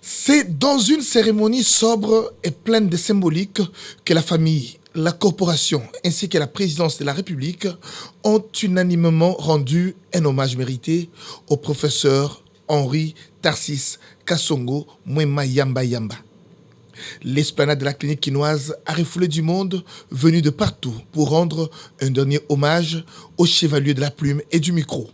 C'est dans une cérémonie sobre et pleine de symbolique que la famille, la corporation ainsi que la présidence de la République ont unanimement rendu un hommage mérité au professeur Henri Tarcisse Kasongo Mwema Yamba Yamba. L'esplanade de la clinique quinoise a refoulé du monde venu de partout pour rendre un dernier hommage au chevalier de la plume et du micro.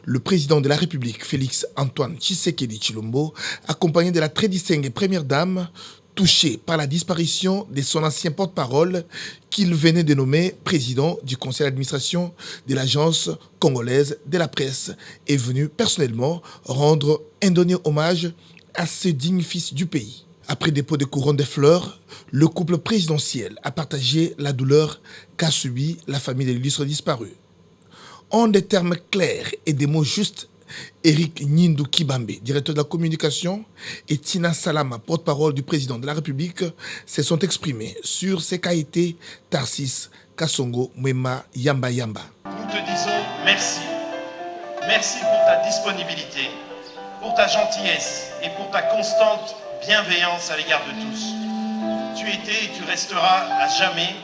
Le président de la République, Félix Antoine Tshisekedi Tshilombo, accompagné de la très distinguée première dame, touché par la disparition de son ancien porte-parole qu'il venait de nommer président du conseil d'administration de l'agence congolaise de la presse, est venu personnellement rendre un dernier hommage à ce digne fils du pays. Après dépôt de couronne de fleurs, le couple présidentiel a partagé la douleur qu'a subie la famille de l'illustre disparu. En des termes clairs et des mots justes, Eric Nyindou Kibambe, directeur de la communication, et Tina Salama, porte-parole du président de la République, se sont exprimés sur ce qu'a été Tarcisse Kasongo Mwema Yamba Yamba. Nous te disons merci. Merci pour ta disponibilité, pour ta gentillesse et pour ta constante bienveillance à l'égard de tous. Tu étais et tu resteras à jamais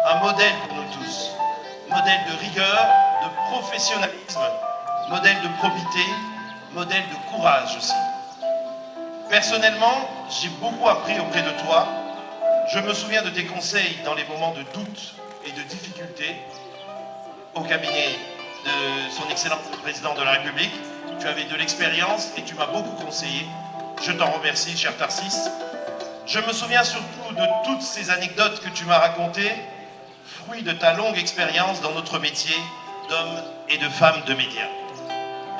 un modèle pour nous tous. Modèle de rigueur, de professionnalisme, modèle de probité, modèle de courage aussi. Personnellement, j'ai beaucoup appris auprès de toi. Je me souviens de tes conseils dans les moments de doute et de difficulté au cabinet de son Excellence le Président de la République. Tu avais de l'expérience et tu m'as beaucoup conseillé. Je t'en remercie, cher Tarcisse. Je me souviens surtout de toutes ces anecdotes que tu m'as racontées, fruit de ta longue expérience dans notre métier d'homme et de femme de médias.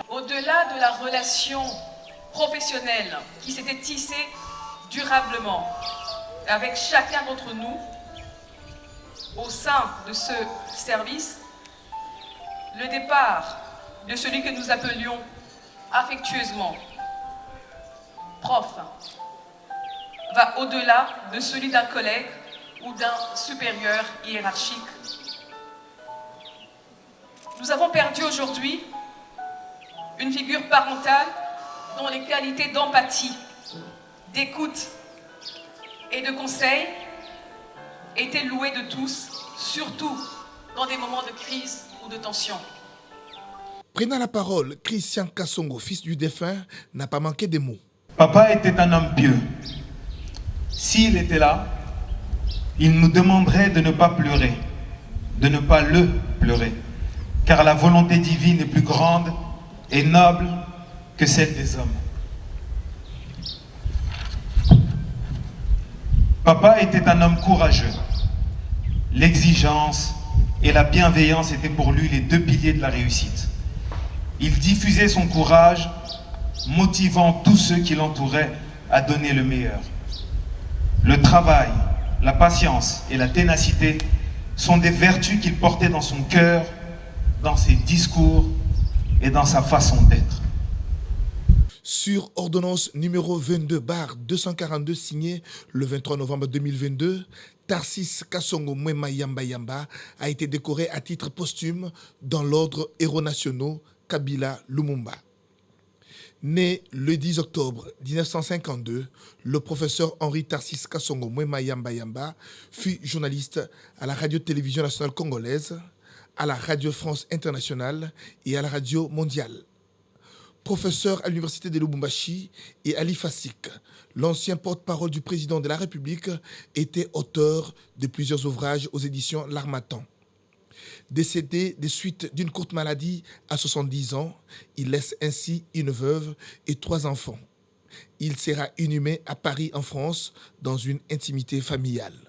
Au-delà de la relation professionnelle qui s'était tissée durablement avec chacun d'entre nous au sein de ce service, le départ de celui que nous appelions affectueusement prof va au-delà de celui d'un collègue ou d'un supérieur hiérarchique. Nous avons perdu aujourd'hui une figure parentale dont les qualités d'empathie, d'écoute et de conseil étaient louées de tous, surtout dans des moments de crise ou de tension. Prenant la parole, Christian Kasongo, fils du défunt, n'a pas manqué de mots. Papa était un homme pieux. S'il était là, il nous demanderait de ne pas pleurer, de ne pas le pleurer, car la volonté divine est plus grande et noble que celle des hommes. Papa était un homme courageux. L'exigence et la bienveillance étaient pour lui les deux piliers de la réussite. Il diffusait son courage, motivant tous ceux qui l'entouraient à donner le meilleur. Le travail, la patience et la ténacité sont des vertus qu'il portait dans son cœur, dans ses discours et dans sa façon d'être. Sur ordonnance numéro 22/242 signée le 23 novembre 2022, Tarcisse Kasongo Mwema Yamba Yamba a été décoré à titre posthume dans l'ordre Héros nationaux Kabila Lumumba. Né le 10 octobre 1952, le professeur Henri Tarcisse Kasongo Mwema Yamba Yamba fut journaliste à la radio-télévision nationale congolaise, à la Radio France Internationale et à la Radio Mondiale. Professeur à l'université de Lubumbashi et Ali Fassik, l'ancien porte-parole du président de la République, était auteur de plusieurs ouvrages aux éditions L'Harmattan. Décédé des suites d'une courte maladie à 70 ans, il laisse ainsi une veuve et 3 enfants. Il sera inhumé à Paris en France dans une intimité familiale.